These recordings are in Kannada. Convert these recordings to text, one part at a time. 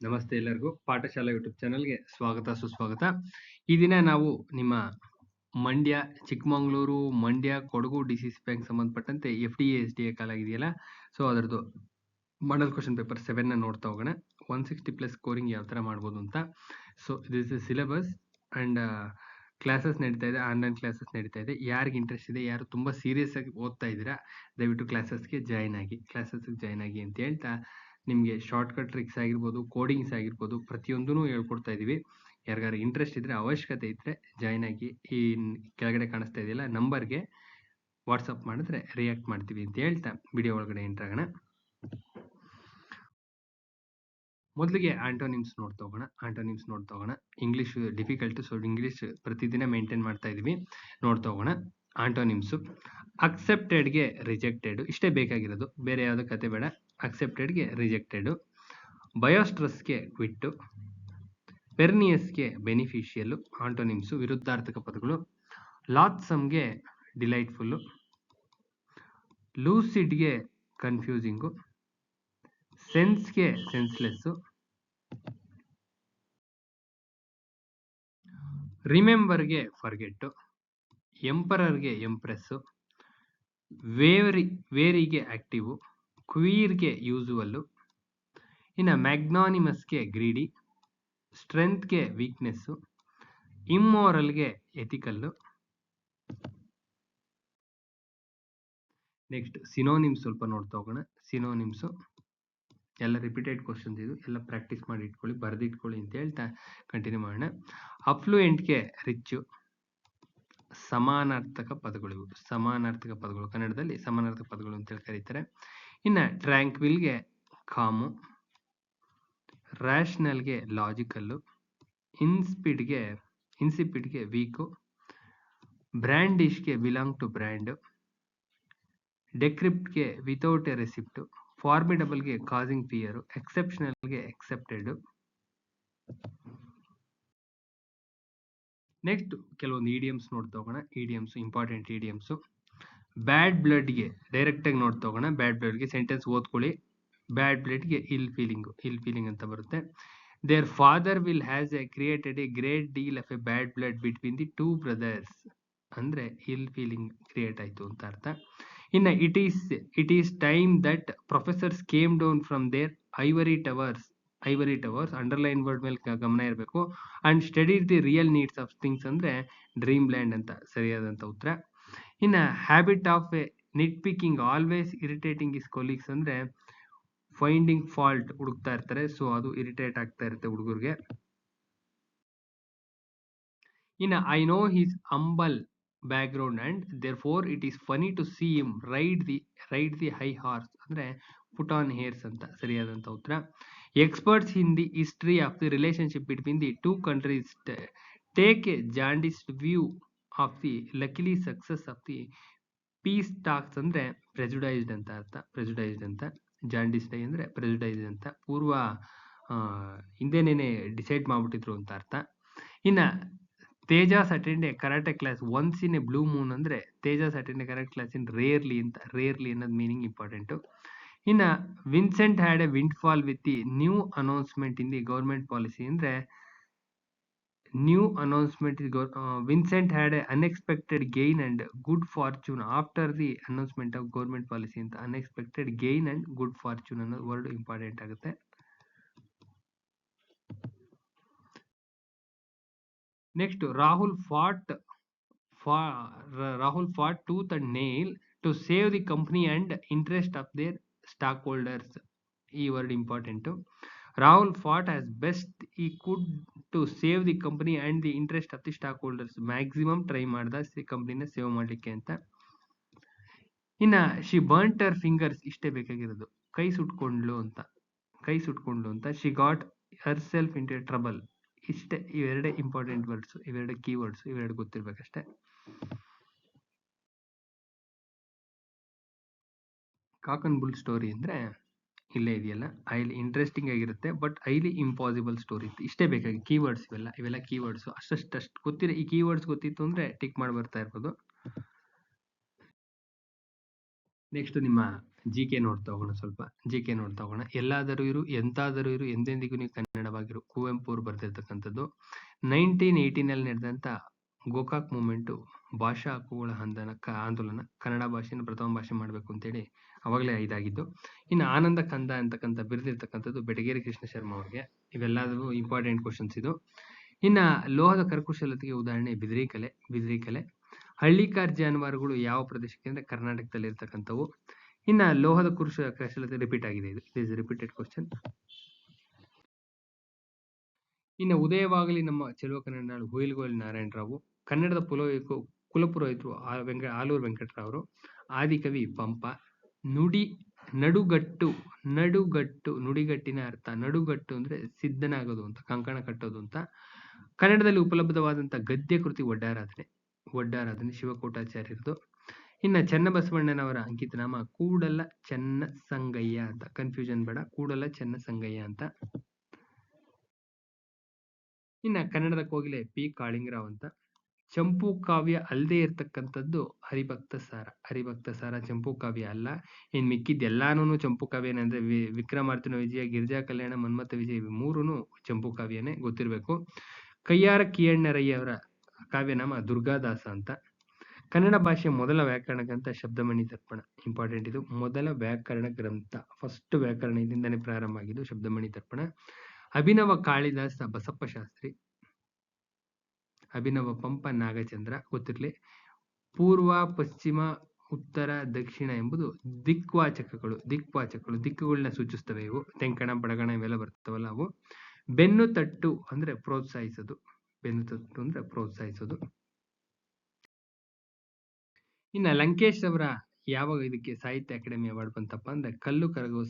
ನಮಸ್ತೆ ಎಲ್ಲರಿಗೂ ಪಾಠಶಾಲಾ ಯೂಟ್ಯೂಬ್ ಚಾನಲ್ಗೆ ಸ್ವಾಗತ ಸುಸ್ವಾಗತ. ಈ ದಿನ ನಾವು ನಿಮ್ಮ ಮಂಡ್ಯ, ಚಿಕ್ಕಮಗಳೂರು, ಮಂಡ್ಯ, ಕೊಡಗು ಡಿಸಿಸಿ ಬ್ಯಾಂಕ್ ಸಂಬಂಧಪಟ್ಟಂತೆ FDA SDA ಕಾಲಾಗಿದೆಯಲ್ಲ, ಸೊ ಅದರದ್ದು ಮಾಡಲ್ ಕ್ವಶನ್ ಪೇಪರ್ 7 ನೋಡ್ತಾ ಹೋಗೋಣ. 160+ ಸ್ಕೋರಿಂಗ್ ಯಾವ ಥರ ಮಾಡ್ಬೋದು ಅಂತ. So this is syllabus and classes ನಡೀತಾ ಇದೆ, ಆನ್ಲೈನ್ ಕ್ಲಾಸಸ್ ನಡೀತಾ ಇದೆ. ಯಾರಿಗೆ ಇಂಟ್ರೆಸ್ಟ್ ಇದೆ, ಯಾರು ತುಂಬ ಸೀರಿಯಸ್ ಆಗಿ ಓದ್ತಾ ಇದ್ದೀರಾ, ದಯವಿಟ್ಟು ಕ್ಲಾಸಸ್ಗೆ ಜಾಯ್ನ್ ಆಗಿ ಅಂತ ಹೇಳ್ತಾ, ನಿಮಗೆ ಶಾರ್ಟ್ಕಟ್ ಟ್ರಿಕ್ಸ್ ಆಗಿರ್ಬೋದು, ಕೋಡಿಂಗ್ಸ್ ಆಗಿರ್ಬೋದು, ಪ್ರತಿಯೊಂದೂ ಹೇಳ್ಕೊಡ್ತಾ ಇದ್ದೀವಿ. ಯಾರಿಗಾರು ಇಂಟ್ರೆಸ್ಟ್ ಇದ್ದರೆ, ಅವಶ್ಯಕತೆ ಇದ್ದರೆ ಜಾಯ್ನ್ ಆಗಿ. ಈ ಕೆಳಗಡೆ ಕಾಣಿಸ್ತಾ ಇದೆಯಲ್ಲ ನಂಬರ್ಗೆ ವಾಟ್ಸಪ್ ಮಾಡಿದ್ರೆ ರಿಯಾಕ್ಟ್ ಮಾಡ್ತೀವಿ ಅಂತ ಹೇಳ್ತಾ ವಿಡಿಯೋ ಒಳಗಡೆ ಎಂಟರ್ ಆಗೋಣ. ಮೊದಲಿಗೆ ಆಂಟೋನಿಮ್ಸ್ ನೋಡ್ತಾ ಹೋಗೋಣ. ಇಂಗ್ಲೀಷ್ ಡಿಫಿಕಲ್ಟ್, ಸೊ ಇಂಗ್ಲೀಷ್ ಪ್ರತಿದಿನ ಮೇಂಟೈನ್ ಮಾಡ್ತಾ ಇದೀವಿ, ನೋಡ್ತಾ ಹೋಗೋಣ. ಆಂಟೋನಿಮ್ಸು: ಅಕ್ಸೆಪ್ಟೆಡ್ಗೆ ರಿಜೆಕ್ಟೆಡ್, ಇಷ್ಟೇ ಬೇಕಾಗಿರೋದು, ಬೇರೆ ಯಾವುದೋ ಕತೆ ಬೇಡ. ಅಕ್ಸೆಪ್ಟೆಡ್ಗೆ ರಿಜೆಕ್ಟೆಡು, ಬಯೋಸ್ಟ್ರಸ್ಗೆ ಕ್ವಿಟ್ಟು, ಪೆರ್ನಿಯಸ್ಗೆ ಬೆನಿಫಿಷಿಯಲ್. ಆಂಟೋನಿಮ್ಸು ವಿರುದ್ಧಾರ್ಥಕ ಪದಗಳು: ಲಾತ್ಸಮ್ಗೆ ಡಿಲೈಟ್ಫುಲ್ಲು, ಲೂಸಿಡ್ಗೆ ಕನ್ಫ್ಯೂಸಿಂಗು, ಸೆನ್ಸ್ಗೆ ಸೆನ್ಸ್ಲೆಸ್ಸು, ರಿಮೆಂಬರ್ಗೆ ಫರ್ಗೆಟ್ಟು, ಎಂಪರರ್ಗೆ ಎಂಪ್ರೆಸ್ಸು, ವೇರಿಗೆ ಆಕ್ಟಿವು, ಕ್ವೀರ್ಗೆ ಯೂಸುವಲ್ಲು, ಇನ್ನು ಮ್ಯಾಗ್ನಾನಿಮಸ್ಗೆ ಗ್ರೀಡಿ, ಸ್ಟ್ರೆಂತ್ಗೆ ವೀಕ್ನೆಸ್ಸು, ಇಮ್ಮೋರಲ್ಗೆ ಎಥಿಕಲ್ಲು. ನೆಕ್ಸ್ಟ್ ಸಿನೋನಿಮ್ಸ್ ಸ್ವಲ್ಪ ನೋಡ್ತಾ ಹೋಗೋಣ. ಸಿನೋನಿಮ್ಸು ಎಲ್ಲ ರಿಪೀಟೆಡ್ ಕ್ವಶನ್ಸ್, ಇದು ಎಲ್ಲ ಪ್ರಾಕ್ಟೀಸ್ ಮಾಡಿ ಇಟ್ಕೊಳ್ಳಿ, ಬರೆದಿಟ್ಕೊಳ್ಳಿ ಅಂತ ಹೇಳ್ತಾ ಕಂಟಿನ್ಯೂ ಮಾಡೋಣ. ಅಫ್ಲುಯೆಂಟ್ಗೆ ರಿಚ್ಚು, ಸಮಾನಾರ್ಥಕ ಪದಗಳು ಇವು, ಸಮಾನಾರ್ಥಕ ಪದಗಳು, ಕನ್ನಡದಲ್ಲಿ ಸಮಾನಾರ್ಥಕ ಪದಗಳು ಅಂತೇಳಿ ಕರೀತಾರೆ. ಇನ್ನು ಟ್ರ್ಯಾಂಕ್ವಿಲ್ಗೆ ಕಾಮು, ರ್ಯಾಷನಲ್ಗೆ ಲಾಜಿಕಲ್ಲು, ಇನ್ಸಿಪಿಡ್ಗೆ ವೀಕು, ಬ್ರ್ಯಾಂಡಿಶ್ಗೆ ಬಿಲಾಂಗ್ ಟು ಬ್ರ್ಯಾಂಡು, ಡೆಕ್ರಿಪ್ಟ್ಗೆ ವಿತೌಟ್ ಎ ರೆಸಿಪ್ಟು, ಫಾರ್ಮಿಡಬಲ್ಗೆ ಕಾಸಿಂಗ್ ಫಿಯರು, ಎಕ್ಸೆಪ್ಷನಲ್ಗೆ ಎಕ್ಸೆಪ್ಟೆಡ್. ನೆಕ್ಸ್ಟ್ ಕೆಲವೊಂದು ಇಡಿಯಮ್ಸ್ ನೋಡ್ತಾ ಹೋಗೋಣ. Idioms, important ಇಡಿಯಮ್ಸು. ಬ್ಯಾಡ್ ಬ್ಲಡ್ಗೆ ಡೈರೆಕ್ಟಾಗಿ ನೋಡ್ತಾ ಹೋಗೋಣ. ಬ್ಯಾಡ್ ಬ್ಲಡ್ಗೆ ಸೆಂಟೆನ್ಸ್ ಓದ್ಕೊಳ್ಳಿ. ಬ್ಯಾಡ್ ಬ್ಲಡ್ಗೆ ಇಲ್ ಫೀಲಿಂಗ್ ಅಂತ ಬರುತ್ತೆ. Their father will has created a great deal of a bad blood between the two brothers, ಅಂದರೆ ಇಲ್ ಫೀಲಿಂಗ್ ಕ್ರಿಯೇಟ್ ಆಯಿತು ಅಂತ ಅರ್ಥ. ಇನ್ನು it is time that professors came down from their ivory towers, underline word ಮೇಲೆ ಗಮನ ಇರಬೇಕು. And study the real needs of things, ಅಂದರೆ ಡ್ರೀಮ್ ಲ್ಯಾಂಡ್ ಅಂತ ಸರಿಯಾದಂಥ ಉತ್ತರ. ಇನ್ನು habit of a nit picking always irritating his colleagues, ಅಂದರೆ ಫೈಂಡಿಂಗ್ ಫಾಲ್ಟ್ ಹುಡುಕ್ತಾ ಇರ್ತಾರೆ, ಸೊ ಅದು ಇರಿಟೇಟ್ ಆಗ್ತಾ ಇರುತ್ತೆ ಹುಡುಗರಿಗೆ. ಇನ್ನು I know his humble background and therefore it is funny to see him ride the high horse, ಅಂದರೆ ಪುಟ್ ಆನ್ ಹೇರ್ಸ್ ಅಂತ ಸರಿಯಾದಂಥ ಉತ್ತರ. Experts in the history of the relationship between the two countries take a jaundiced view of the luckily success of the peace talks, ಅಂದರೆ ಪ್ರೆಜುಡೈಸ್ಡ್ ಅಂತ ಅರ್ಥ. ಜಾಂಡಿಸ್ಡ್ ಅಂದರೆ ಪ್ರೆಜುಡೈಸ್ಡ್ ಅಂತ, ಪೂರ್ವ ಹಿಂದೆನೇನೆ ಡಿಸೈಡ್ ಮಾಡ್ಬಿಟ್ಟಿದ್ರು ಅಂತ ಅರ್ಥ. ಇನ್ನು Tejas attend a karate class once in a blue moon, ಅಂದರೆ Tejas attend a karate class in rarely ಅನ್ನೋದು ಮೀನಿಂಗ್ ಇಂಪಾರ್ಟೆಂಟು. ಇನ್ನು Vincent had a windfall with the new announcement in the government policy, ಅಂದರೆ Vincent had a unexpected gain and good fortune after the announcement of government policy ಅಂತ. Unexpected gain and good fortune ಅನ್ನೋ ವರ್ಡ್ ಇಂಪಾರ್ಟೆಂಟ್ ಆಗುತ್ತೆ. Next Rahul fought tooth and nail to save the company and interest of their stock holders. ಈ word important. Rahul fought as best he could to save the company and the interest of the stock holders. Maximum try ಮಾಡ್ದ ಕಂಪನಿನ ಸೇವ್ ಮಾಡಲಿಕ್ಕೆ ಅಂತ. ಇನ್ನು ಶಿ ಬರ್ನ್ಟ್ ಹರ್ ಫಿಂಗರ್ಸ್, ಇಷ್ಟೇ ಬೇಕಾಗಿರೋದು, ಕೈ ಸುಟ್ಕೊಂಡ್ಲು ಅಂತ. She got Har self into trouble, ಇಷ್ಟೇ. ಇವೆರಡೇ ಇಂಪಾರ್ಟೆಂಟ್ ವರ್ಡ್ಸ್, ಇವೆರಡು ಕೀವರ್ಡ್ಸ್, ಇವೆರಡು ಗೊತ್ತಿರ್ಬೇಕಷ್ಟೇ. ಕಾಕ್ ಅಂಡ್ ಬುಲ್ ಸ್ಟೋರಿ ಅಂದರೆ ಇಲ್ಲೇ ಇದೆಯಲ್ಲ, ಹೈಲಿ ಇಂಟ್ರೆಸ್ಟಿಂಗ್ ಆಗಿರುತ್ತೆ, ಬಟ್ ಹೈಲಿ ಇಂಪಾಸಿಬಲ್ ಸ್ಟೋರಿ. ಇಷ್ಟೇ ಬೇಕಾಗಿ ಕೀವರ್ಡ್ಸ್, ಇವೆಲ್ಲ ಕೀವರ್ಡ್ಸ್. ಅಷ್ಟು ಗೊತ್ತಿರೋ ಈ ಕೀವರ್ಡ್ಸ್ ಗೊತ್ತಿತ್ತು ಅಂದರೆ ಟಿಕ್ ಮಾಡಿ ಬರ್ತಾ ಇರ್ಬೋದು. ನೆಕ್ಸ್ಟ್ ನಿಮ್ಮ ಜಿ ಕೆ ನೋಡ್ತಾ ಹೋಗೋಣ. ಸ್ವಲ್ಪ ಜಿ ಕೆ ನೋಡ್ತಾ ಹೋಗೋಣ. ಎಲ್ಲಾದರೂ ಇರು ಎಂತಾದರೂ ಇರು ಎಂದೆಂದಿಗೂ ನೀವು ಕನ್ನಡವಾಗಿರು ಕುವೆಂಪು ಅವರು ಬರೆದಿರ್ತಕ್ಕಂಥದ್ದು. 1918ನಲ್ಲಿ ನಡೆದಂತ ಗೋಕಾಕ್ ಮೂವ್ಮೆಂಟು ಭಾಷಾ ಹಕ್ಕುಗಳ ಆಂದೋಲನ, ಕನ್ನಡ ಭಾಷೆಯನ್ನು ಪ್ರಥಮ ಭಾಷೆ ಮಾಡಬೇಕು ಅಂತೇಳಿ ಅವಾಗಲೇ ಇದಾಗಿದ್ದು. ಇನ್ನು ಆನಂದ ಕಂದ ಅಂತಕ್ಕಂಥ ಬಿರುದಿರ್ತಕ್ಕಂಥದ್ದು ಬೆಟಗೇರಿ ಕೃಷ್ಣ ಶರ್ಮಾ ಅವ್ರಿಗೆ. ಇವೆಲ್ಲದೂ ಇಂಪಾರ್ಟೆಂಟ್ ಕ್ವಶನ್ಸ್ ಇದು. ಇನ್ನ ಲೋಹದ ಕರಕುಶಲತೆಗೆ ಉದಾಹರಣೆ ಬಿದಿರಿ ಕಲೆ. ಹಳ್ಳಿಕಾರ್ ಜಾನುವಾರುಗಳು ಯಾವ ಪ್ರದೇಶಕ್ಕೆ ಅಂದ್ರೆ ಕರ್ನಾಟಕದಲ್ಲಿ ಇರ್ತಕ್ಕಂಥವು. ಇನ್ನ ಲೋಹದ ಕರಕುಶಲತೆ ರಿಪೀಟ್ ಆಗಿದೆ, ಇದು ಇಸ್ ರಿಪೀಟೆಡ್ ಕ್ವಶನ್. ಇನ್ನು ಉದಯವಾಗಲಿ ನಮ್ಮ ಚೆಲುವ ಕನ್ನಡ ನಾಡು ಹುಯಿಲುಗೋಲು ನಾರಾಯಣರಾವು. ಕನ್ನಡದ ಕುಲಪುರೋಹಿತರು ಆಲೂರು ವೆಂಕಟರಾವರು. ಆದಿಕವಿ ಪಂಪ. ನಡುಗಟ್ಟು ನುಡಿಗಟ್ಟಿನ ಅರ್ಥ. ನಡುಗಟ್ಟು ಅಂದ್ರೆ ಸಿದ್ಧನಾಗೋದು ಅಂತ, ಕಂಕಣ ಕಟ್ಟೋದು ಅಂತ. ಕನ್ನಡದಲ್ಲಿ ಉಪಲಬ್ಧವಾದಂತ ಗದ್ಯ ಕೃತಿ ಒಡ್ಡಾರಾಧನೆ ಶಿವಕೋಟಾಚಾರ್ಯರದು. ಇನ್ನ ಚನ್ನಬಸವಣ್ಣನವರ ಅಂಕಿತನಾಮ ಕೂಡಲ ಚೆನ್ನ ಸಂಗಯ್ಯ ಅಂತ. ಕನ್ಫ್ಯೂಷನ್ ಬೇಡ, ಕೂಡಲ ಚೆನ್ನ ಸಂಗಯ್ಯ ಅಂತ. ಇನ್ನ ಕನ್ನಡದ ಕೋಗಿಲೆ ಪಿ ಕಾಳಿಂಗರಾವ್ ಅಂತ. ಚಂಪು ಕಾವ್ಯ ಅಲ್ಲದೆ ಇರ್ತಕ್ಕಂಥದ್ದು ಹರಿಭಕ್ತ ಸಾರ ಚಂಪು ಕಾವ್ಯ ಅಲ್ಲ. ಇನ್ ಮಿಕ್ಕಿದ್ದೆಲ್ಲಾನು ಚಂಪು ಕಾವ್ಯನೇ. ಅಂದ್ರೆ ವಿಕ್ರಮಾರ್ಜುನ ವಿಜಯ, ಗಿರಿಜಾ ಕಲ್ಯಾಣ, ಮನ್ಮಥ ವಿಜಯ, ಇವು ಮೂರುನು ಚಂಪು ಕಾವ್ಯನೇ, ಗೊತ್ತಿರಬೇಕು. ಕಯ್ಯಾರ ಕಿಯಣ್ಣರಯ್ಯ ಅವರ ಕಾವ್ಯನಾಮ ದುರ್ಗಾದಾಸ ಅಂತ. ಕನ್ನಡ ಭಾಷೆ ಮೊದಲ ವ್ಯಾಕರಣ ಗ್ರಂಥ ಶಬ್ದಮಣಿ ದರ್ಪಣ. ಇಂಪಾರ್ಟೆಂಟ್ ಇದು. ಮೊದಲ ವ್ಯಾಕರಣ ಗ್ರಂಥ, ಫಸ್ಟ್ ವ್ಯಾಕರಣ ಇದರಿಂದನೇ ಪ್ರಾರಂಭ ಆಗಿದ್ದು ಶಬ್ದಮಣಿ ದರ್ಪಣ. ಅಭಿನವ ಕಾಳಿದಾಸ ಬಸಪ್ಪ ಶಾಸ್ತ್ರಿ. ಅಭಿನವ ಪಂಪ ನಾಗಚಂದ್ರ, ಗೊತ್ತಿರಲಿ. ಪೂರ್ವ, ಪಶ್ಚಿಮ, ಉತ್ತರ, ದಕ್ಷಿಣ ಎಂಬುದು ದಿಕ್ವಾಚಕಗಳು. ದಿಕ್ಕುಗಳನ್ನ ಸೂಚಿಸ್ತವೆ ಇವು. ತೆಂಕಣ, ಬಡಗಣ ಇವೆಲ್ಲ ಬರ್ತಾವಲ್ಲ ಅವು. ಬೆನ್ನು ತಟ್ಟು ಅಂದ್ರೆ ಪ್ರೋತ್ಸಾಹಿಸೋದು. ಇನ್ನ ಲಂಕೇಶ್ ಅವರ ಯಾವಾಗ ಇದಕ್ಕೆ ಸಾಹಿತ್ಯ ಅಕಾಡೆಮಿ ಅವಾರ್ಡ್ ಬಂತಪ್ಪ ಅಂದ್ರೆ ಕಲ್ಲು ಕರಗುವ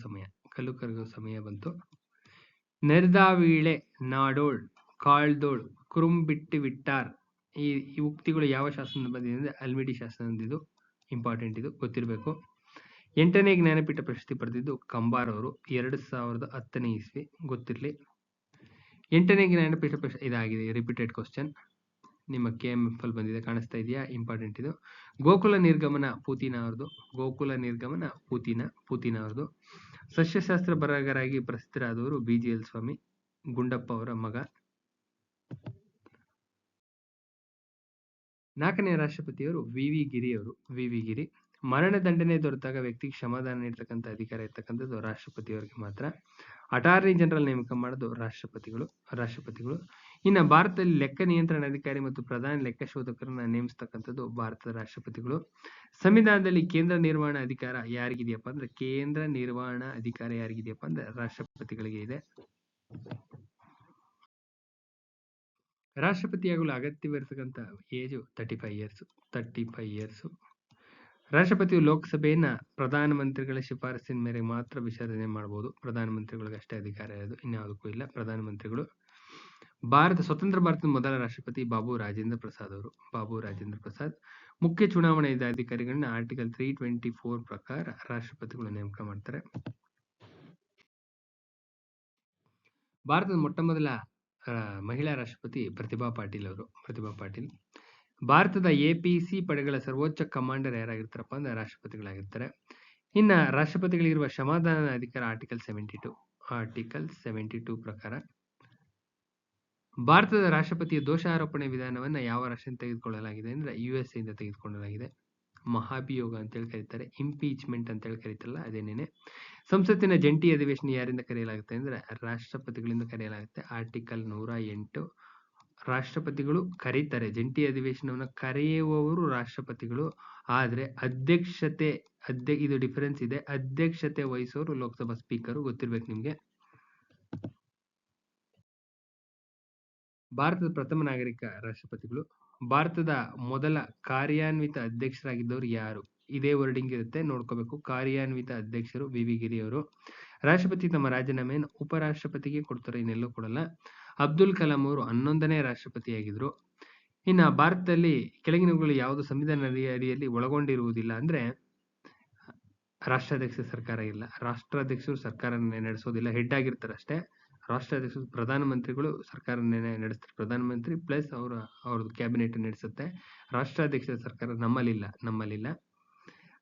ಸಮಯ ಬಂತು. ನೆರ್ದಾವೀಳೆ ನಾಡೋಳ್ ಕಾಳ್ದೋಳ್ ಕುರುಂಬಿಟ್ಟಿ ವಿಟ್ಟಾರ್, ಈ ಉಕ್ತಿಗಳು ಯಾವ ಶಾಸನದಿಂದ ಬಂದಿದೆ ಅಂದ್ರೆ ಅಲ್ಮಿಡಿ ಶಾಸನದಿಂದ. ಇದು ಇಂಪಾರ್ಟೆಂಟ್, ಇದು ಗೊತ್ತಿರಬೇಕು. 8ನೇ ಜ್ಞಾನಪೀಠ ಪ್ರಶಸ್ತಿ ಪಡೆದಿದ್ದು ಕಂಬಾರ್ ಅವರು 2010ನೇ ಇಸ್ವಿ, ಗೊತ್ತಿರಲಿ. 8ನೇ ಜ್ಞಾನಪೀಠ ಪ್ರಶಸ್ತಿ ಇದಾಗಿದೆ, ರಿಪೀಟೆಡ್ ಕ್ವಶನ್. ನಿಮ್ಮ KMF ಅಲ್ಲಿ ಬಂದಿದೆ, ಕಾಣಿಸ್ತಾ ಇದೆಯಾ? ಇಂಪಾರ್ಟೆಂಟ್ ಇದು. ಗೋಕುಲ ನಿರ್ಗಮನ ಪೂತಿನ ಅವ್ರದ್ದು. ಸಸ್ಯಶಾಸ್ತ್ರ ಬರಹಗಾರರಾಗಿ ಪ್ರಸಿದ್ಧರಾದವರು BGL ಸ್ವಾಮಿ, ಗುಂಡಪ್ಪ ಅವರ ಮಗ. 4ನೇ ರಾಷ್ಟ್ರಪತಿಯವರು VV ಗಿರಿ. ಮರಣದಂಡನೆ ದೊರೆತಾಗ ವ್ಯಕ್ತಿಗೆ ಕ್ಷಮಾದಾನ ನೀಡತಕ್ಕಂಥ ಅಧಿಕಾರ ಇರ್ತಕ್ಕಂಥದ್ದು ರಾಷ್ಟ್ರಪತಿಯವರಿಗೆ ಮಾತ್ರ. ಅಟಾರ್ನಿ ಜನರಲ್ ನೇಮಕ ಮಾಡೋದು ರಾಷ್ಟ್ರಪತಿಗಳು. ಇನ್ನ ಭಾರತದಲ್ಲಿ ಲೆಕ್ಕ ನಿಯಂತ್ರಣ ಅಧಿಕಾರಿ ಮತ್ತು ಪ್ರಧಾನ ಲೆಕ್ಕ ಶೋಧಕರನ್ನ ನೇಮಿಸ್ತಕ್ಕಂಥದ್ದು ಭಾರತದ ರಾಷ್ಟ್ರಪತಿಗಳು. ಸಂವಿಧಾನದಲ್ಲಿ ಕೇಂದ್ರ ನಿರ್ವಹಣಾ ಅಧಿಕಾರ ಯಾರಿಗಿದೆಯಪ್ಪ ಅಂದ್ರೆ ರಾಷ್ಟ್ರಪತಿಗಳಿಗೆ ಇದೆ. ರಾಷ್ಟ್ರಪತಿಯಾಗಲು ಅಗತ್ಯವಿರತಕ್ಕಂಥ ಏಜು 35 ಇಯರ್ಸ್. ರಾಷ್ಟ್ರಪತಿಯು ಲೋಕಸಭೆಯನ್ನ ಪ್ರಧಾನಮಂತ್ರಿಗಳ ಶಿಫಾರಸಿನ ಮೇರೆಗೆ ಮಾತ್ರ ವಿಸರ್ಜನೆ ಮಾಡಬಹುದು. ಪ್ರಧಾನಮಂತ್ರಿಗಳಿಗೆ ಅಷ್ಟೇ ಅಧಿಕಾರ ಇರೋದು, ಇನ್ಯಾವುದಕ್ಕೂ ಇಲ್ಲ. ಪ್ರಧಾನಮಂತ್ರಿಗಳು. ಸ್ವತಂತ್ರ ಭಾರತದ ಮೊದಲ ರಾಷ್ಟ್ರಪತಿ ಬಾಬು ರಾಜೇಂದ್ರ ಪ್ರಸಾದ್. ಮುಖ್ಯ ಚುನಾವಣಾ ಅಧಿಕಾರಿಗಳನ್ನ ಆರ್ಟಿಕಲ್ 324 ಪ್ರಕಾರ ರಾಷ್ಟ್ರಪತಿಗಳು ನೇಮಕ ಮಾಡ್ತಾರೆ. ಭಾರತದ ಮೊಟ್ಟ ಮೊದಲ ಮಹಿಳಾ ರಾಷ್ಟ್ರಪತಿ ಪ್ರತಿಭಾ ಪಾಟೀಲ್. ಭಾರತದ APC ಪಡೆಗಳ ಸರ್ವೋಚ್ಚ ಕಮಾಂಡರ್ ಯಾರಾಗಿರ್ತಾರಪ್ಪ ಅಂದ್ರೆ ರಾಷ್ಟ್ರಪತಿಗಳಾಗಿರ್ತಾರೆ. ಇನ್ನ ರಾಷ್ಟ್ರಪತಿಗಳಿರುವ ಕ್ಷಮಾದಾನ ಅಧಿಕಾರ ಆರ್ಟಿಕಲ್ 72 ಪ್ರಕಾರ. ಭಾರತದ ರಾಷ್ಟ್ರಪತಿಯ ದೋಷಾರೋಪಣೆ ವಿಧಾನವನ್ನ ಯಾವ ರಾಷ್ಟ್ರದಿಂದ ತೆಗೆದುಕೊಳ್ಳಲಾಗಿದೆ ಅಂದ್ರೆ USA ಇಂದ ತೆಗೆದುಕೊಳ್ಳಲಾಗಿದೆ. ಮಹಾಭಿಯೋಗ ಅಂತೇಳಿ ಕರೀತಾರೆ, ಇಂಪೀಚ್ಮೆಂಟ್ ಅಂತೇಳಿ ಕರೀತಾರಲ್ಲ ಅದೇನೇನೆ. ಸಂಸತ್ತಿನ ಜಂಟಿ ಅಧಿವೇಶನ ಯಾರಿಂದ ಕರೆಯಲಾಗುತ್ತೆ ಅಂದ್ರೆ ರಾಷ್ಟ್ರಪತಿಗಳಿಂದ ಕರೆಯಲಾಗುತ್ತೆ. ಆರ್ಟಿಕಲ್ 108. ರಾಷ್ಟ್ರಪತಿಗಳು ಕರೀತಾರೆ, ಜಂಟಿ ಅಧಿವೇಶನವನ್ನ ಕರೆಯುವವರು ರಾಷ್ಟ್ರಪತಿಗಳು. ಆದ್ರೆ ಇದು ಡಿಫರೆನ್ಸ್ ಇದೆ. ಅಧ್ಯಕ್ಷತೆ ವಹಿಸೋರು ಲೋಕಸಭಾ ಸ್ಪೀಕರ್, ಗೊತ್ತಿರ್ಬೇಕು ನಿಮ್ಗೆ. ಭಾರತದ ಪ್ರಥಮ ನಾಗರಿಕ ರಾಷ್ಟ್ರಪತಿಗಳು. ಭಾರತದ ಮೊದಲ ಕಾರ್ಯಾನ್ವಿತ ಅಧ್ಯಕ್ಷರಾಗಿದ್ದವರು ಯಾರು? ಇದೇ ವರ್ಡಿಂಗ್ ಇರುತ್ತೆ, ನೋಡ್ಕೋಬೇಕು. ಕಾರ್ಯಾನ್ವಿತ ಅಧ್ಯಕ್ಷರು VV ಗಿರಿ ಅವರು. ರಾಷ್ಟ್ರಪತಿ ತಮ್ಮ ರಾಜೀನಾಮೆಯನ್ನು ಉಪರಾಷ್ಟ್ರಪತಿಗೆ ಕೊಡ್ತಾರೆ, ಇನ್ನೆಲ್ಲೂ ಕೊಡಲ್ಲ. ಅಬ್ದುಲ್ ಕಲಾಂ ಅವರು 11ನೇ ರಾಷ್ಟ್ರಪತಿಯಾಗಿದ್ರು. ಇನ್ನ ಭಾರತದಲ್ಲಿ ಕೆಳಗಿನವುಗಳು ಯಾವುದು ಸಂವಿಧಾನ ಅಡಿಯಲ್ಲಿ ಒಳಗೊಂಡಿರುವುದಿಲ್ಲ ಅಂದ್ರೆ ರಾಷ್ಟ್ರಾಧ್ಯಕ್ಷ ಸರ್ಕಾರ ಇಲ್ಲ. ರಾಷ್ಟ್ರಾಧ್ಯಕ್ಷರು ಸರ್ಕಾರ ನಡೆಸೋದಿಲ್ಲ, ಹೆಡ್ ಆಗಿರ್ತಾರೆ ಅಷ್ಟೇ. ರಾಷ್ಟ್ರಾಧ್ಯಕ್ಷರು ಪ್ರಧಾನಮಂತ್ರಿಗಳು ಸರ್ಕಾರ ನಡೆಸ್ತಾರೆ. ಪ್ರಧಾನಮಂತ್ರಿ ಪ್ಲಸ್ ಅವ್ರದ್ದು ಕ್ಯಾಬಿನೆಟ್ ನಡೆಸುತ್ತೆ. ರಾಷ್ಟ್ರಾಧ್ಯಕ್ಷ ಸರ್ಕಾರ ನಮ್ಮಲ್ಲಿಲ್ಲ.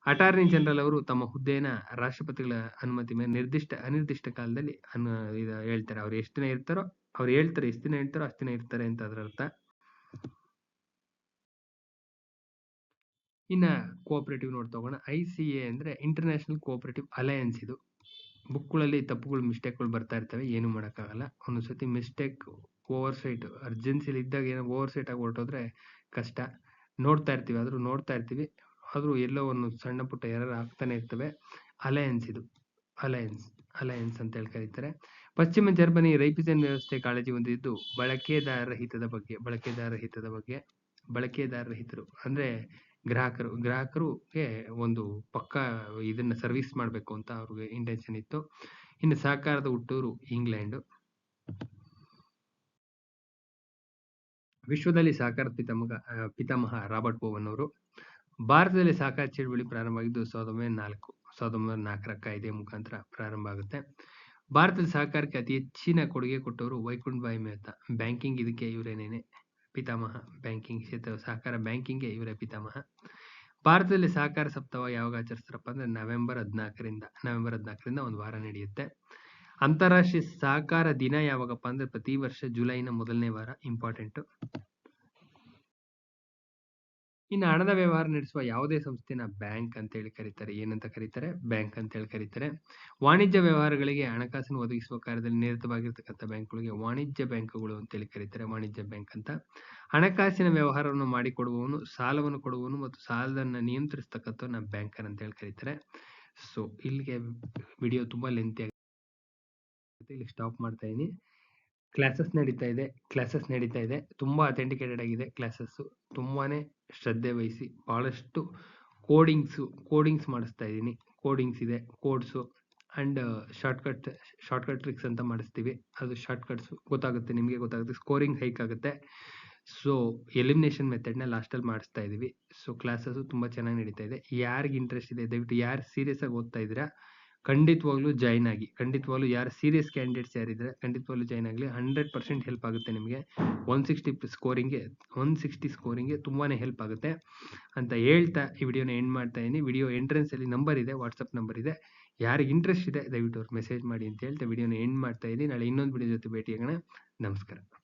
ಅಟಾರ್ನಿ ಜನರಲ್ ಅವರು ತಮ್ಮ ಹುದ್ದೆಯನ್ನ ರಾಷ್ಟ್ರಪತಿಗಳ ಅನುಮತಿ ಮೇಲೆ ಅನಿರ್ದಿಷ್ಟ ಕಾಲದಲ್ಲಿ ಹೇಳ್ತಾರೆ. ಅವ್ರು ಎಷ್ಟು ದಿನ ಇರ್ತಾರೋ ಅವ್ರು ಹೇಳ್ತಾರೆ, ಎಷ್ಟು ದಿನ ಹೇಳ್ತಾರೋ ಅಷ್ಟು ದಿನ ಇರ್ತಾರೆ ಅಂತ ಅದರ ಅರ್ಥ. ಇನ್ನ ಕೋಆಪರೇಟಿವ್ ನೋಡ್ ತಗೋಣ. ICA ಅಂದ್ರೆ ಇಂಟರ್ನ್ಯಾಷನಲ್ ಕೋಆಪರೇಟಿವ್ ಅಲಯನ್ಸ್. ಇದು ಬುಕ್ಗಳಲ್ಲಿ ತಪ್ಪುಗಳು ಮಿಸ್ಟೇಕ್ಗಳು ಬರ್ತಾ ಇರ್ತವೆ, ಏನು ಮಾಡೋಕ್ಕಾಗಲ್ಲ. ಒಂದೊಂದ್ಸತಿ ಮಿಸ್ಟೇಕ್ ಓವರ್ಸೈಟ್ ಅರ್ಜೆನ್ಸಿಲಿ ಇದ್ದಾಗ ಏನೋ ಓವರ್ಸೈಟ್ ಆಗಿ ಹೊರಟೋದ್ರೆ ಕಷ್ಟ. ನೋಡ್ತಾ ಇರ್ತೀವಿ ಆದ್ರೂ ಎಲ್ಲೋ ಒಂದು ಸಣ್ಣ ಪುಟ್ಟ ಎರರ್ ಆಗ್ತಾನೆ ಇರ್ತವೆ. ಅಲಯನ್ಸ್ ಇದು ಅಲಯನ್ಸ್ ಅಂತ ಹೇಳಿ ಕರೀತಾರೆ. ಪಶ್ಚಿಮ ಜರ್ಮನಿ ರೈಪಿಸನ್ ವ್ಯವಸ್ಥೆ ಕಾಳಜಿ ಹೊಂದಿದ್ದು ಬಳಕೆದಾರಹಿತದ ಬಗ್ಗೆ. ಬಳಕೆದಾರಹಿತರು ಅಂದ್ರೆ ಗ್ರಾಹಕರಿಗೆ ಒಂದು ಪಕ್ಕ ಇದನ್ನ ಸರ್ವಿಸ್ ಮಾಡಬೇಕು ಅಂತ ಅವ್ರಿಗೆ ಇಂಟೆನ್ಷನ್ ಇತ್ತು. ಇನ್ನು ಸಹಕಾರದ ಹುಟ್ಟೂರು ಇಂಗ್ಲೆಂಡ್. ವಿಶ್ವದಲ್ಲಿ ಸಹಕಾರ ಪಿತಾಮಹ ರಾಬರ್ಟ್ ಬೋವನ್ ಅವರು. ಭಾರತದಲ್ಲಿ ಸಹಕಾರ ಚಳವಳಿ ಪ್ರಾರಂಭವಾಗಿದ್ದು 1904ರ ಕಾಯ್ದೆ ಮುಖಾಂತರ ಪ್ರಾರಂಭ ಆಗುತ್ತೆ. ಭಾರತದ ಸಹಕಾರಕ್ಕೆ ಅತಿ ಹೆಚ್ಚಿನ ಕೊಡುಗೆ ಕೊಟ್ಟವರು ವೈಕುಂಠಭಾಯಿ ಮೆಹ್ತಾ. ಬ್ಯಾಂಕಿಂಗ್ ಇದಕ್ಕೆ ಇವರೇನೇನೆ ಪಿತಾಮಹ. ಬ್ಯಾಂಕಿಂಗ್ ಕ್ಷೇತ್ರ ಸಹಕಾರ ಬ್ಯಾಂಕಿಂಗ್ಗೆ ಇವರೇ ಪಿತಾಮಹ. ಭಾರತದಲ್ಲಿ ಸಹಕಾರ ಸಪ್ತಾಹ ಯಾವಾಗ ಆಚರಿಸ್ತಾರಪ್ಪ ಅಂದ್ರೆ ನವೆಂಬರ್ 14ರಿಂದ ಒಂದು ವಾರ ನಡೆಯುತ್ತೆ. ಅಂತಾರಾಷ್ಟ್ರೀಯ ಸಹಕಾರ ದಿನ ಯಾವಾಗಪ್ಪ ಅಂದ್ರೆ ಪ್ರತಿ ವರ್ಷ ಜುಲೈನ ಮೊದಲನೇ ವಾರ. ಇಂಪಾರ್ಟೆಂಟ್. ಇನ್ನು ಹಣದ ವ್ಯವಹಾರ ನಡೆಸುವ ಯಾವುದೇ ಸಂಸ್ಥೆನ ಬ್ಯಾಂಕ್ ಅಂತ ಹೇಳಿ ಕರೀತಾರೆ. ಏನಂತ ಕರೀತಾರೆ? ಬ್ಯಾಂಕ್ ಅಂತ ಹೇಳಿ ಕರೀತಾರೆ. ವಾಣಿಜ್ಯ ವ್ಯವಹಾರಗಳಿಗೆ ಹಣಕಾಸನ್ನು ಒದಗಿಸುವ ಕಾರ್ಯದಲ್ಲಿ ನಿರತವಾಗಿರ್ತಕ್ಕಂಥ ಬ್ಯಾಂಕ್ಗಳಿಗೆ ವಾಣಿಜ್ಯ ಬ್ಯಾಂಕುಗಳು ಅಂತ ಹೇಳಿ ಕರೀತಾರೆ. ವಾಣಿಜ್ಯ ಬ್ಯಾಂಕ್ ಅಂತ. ಹಣಕಾಸಿನ ವ್ಯವಹಾರವನ್ನು ಮಾಡಿಕೊಡುವವನು, ಸಾಲವನ್ನು ಕೊಡುವವನು ಮತ್ತು ಸಾಲದನ್ನ ನಿಯಂತ್ರಿಸ್ತಕ್ಕಂಥವನ್ನ ಬ್ಯಾಂಕರ್ ಅಂತ ಹೇಳಿ ಕರೀತಾರೆ. ಸೊ ಇಲ್ಲಿಗೆ ವಿಡಿಯೋ ತುಂಬಾ ಲೆಂತಿ ಆಗುತ್ತೆ, ಇಲ್ಲಿ ಸ್ಟಾಪ್ ಮಾಡ್ತಾ ಇದೀನಿ. ಕ್ಲಾಸಸ್ ನಡೀತಾ ಇದೆ. ತುಂಬಾ ಅಥೆಂಟಿಕೇಟೆಡ್ ಆಗಿದೆ ಕ್ಲಾಸಸ್. ತುಂಬಾನೇ ಶ್ರದ್ಧೆ ವಹಿಸಿ ಬಹಳಷ್ಟು ಕೋಡಿಂಗ್ಸ್ ಮಾಡಿಸ್ತಾ ಇದ್ದೀನಿ. ಕೋಡಿಂಗ್ಸ್ ಇದೆ, ಕೋಡ್ಸು ಅಂಡ್ ಶಾರ್ಟ್ಕಟ್ ಟ್ರಿಕ್ಸ್ ಅಂತ ಮಾಡಿಸ್ತೀವಿ. ಅದು ಶಾರ್ಟ್ಕಟ್ಸ್ ಗೊತ್ತಾಗುತ್ತೆ, ನಿಮಗೆ ಗೊತ್ತಾಗುತ್ತೆ. ಸ್ಕೋರಿಂಗ್ ಹೈಕ್ ಆಗುತ್ತೆ. ಸೊ ಎಲಿಮಿನೇಷನ್ ಮೆಥಡ್ನ ಲಾಸ್ಟಲ್ಲಿ ಮಾಡಿಸ್ತಾ ಇದೀವಿ. ಸೊ ಕ್ಲಾಸಸ್ ತುಂಬಾ ಚೆನ್ನಾಗಿ ನಡೀತಾ ಇದೆ. ಯಾರಿಗೆ ಇಂಟ್ರೆಸ್ಟ್ ಇದೆ ದಯವಿಟ್ಟು ಯಾರು ಸೀರಿಯಸ್ ಆಗಿ ಓದ್ತಾ ಇದ್ದೀರಾ ಖಂಡಿತವಾಗ್ಲೂ ಜಾಯ್ನ್ ಆಗಿ. ಖಂಡಿತವಾಗ್ಲೂ ಯಾರು ಸೀರಿಯಸ್ ಕ್ಯಾಂಡಿಡೇಟ್ಸ್ ಯಾರಿದ್ರೆ ಖಂಡಿತವಾಗ್ಲೂ ಜಾಯ್ನ್ ಆಗಲಿ. 100% ಹೆಲ್ಪ್ ಆಗುತ್ತೆ ನಿಮಗೆ. 160 ಸ್ಕೋರಿಂಗ್ಗೆ ತುಂಬಾನೇ ಹೆಲ್ಪ್ ಆಗುತ್ತೆ ಅಂತ ಹೇಳ್ತಾ ಈ ವಿಡಿಯೋನ ಎಂಡ್ ಮಾಡ್ತಾ ಇದೀನಿ. ವಿಡಿಯೋ ಎಂಟ್ರೆನ್ಸ್ ಅಲ್ಲಿ ನಂಬರ್ ಇದೆ, ವಾಟ್ಸಪ್ ನಂಬರ್ ಇದೆ. ಯಾರಿಗೆ ಇಂಟ್ರೆಸ್ಟ್ ಇದೆ ದಯವಿಟ್ಟು ಅವ್ರಿಗೆ ಮೆಸೇಜ್ ಮಾಡಿ ಅಂತ ಹೇಳ್ತಾ ವಿಡಿಯೋನ ಎಂಡ್ ಮಾಡ್ತಾ ಇದೀನಿ. ನಾಳೆ ಇನ್ನೊಂದು ವಿಡಿಯೋ ಜೊತೆ ಭೇಟಿಯಾಗೋಣ. ನಮಸ್ಕಾರ.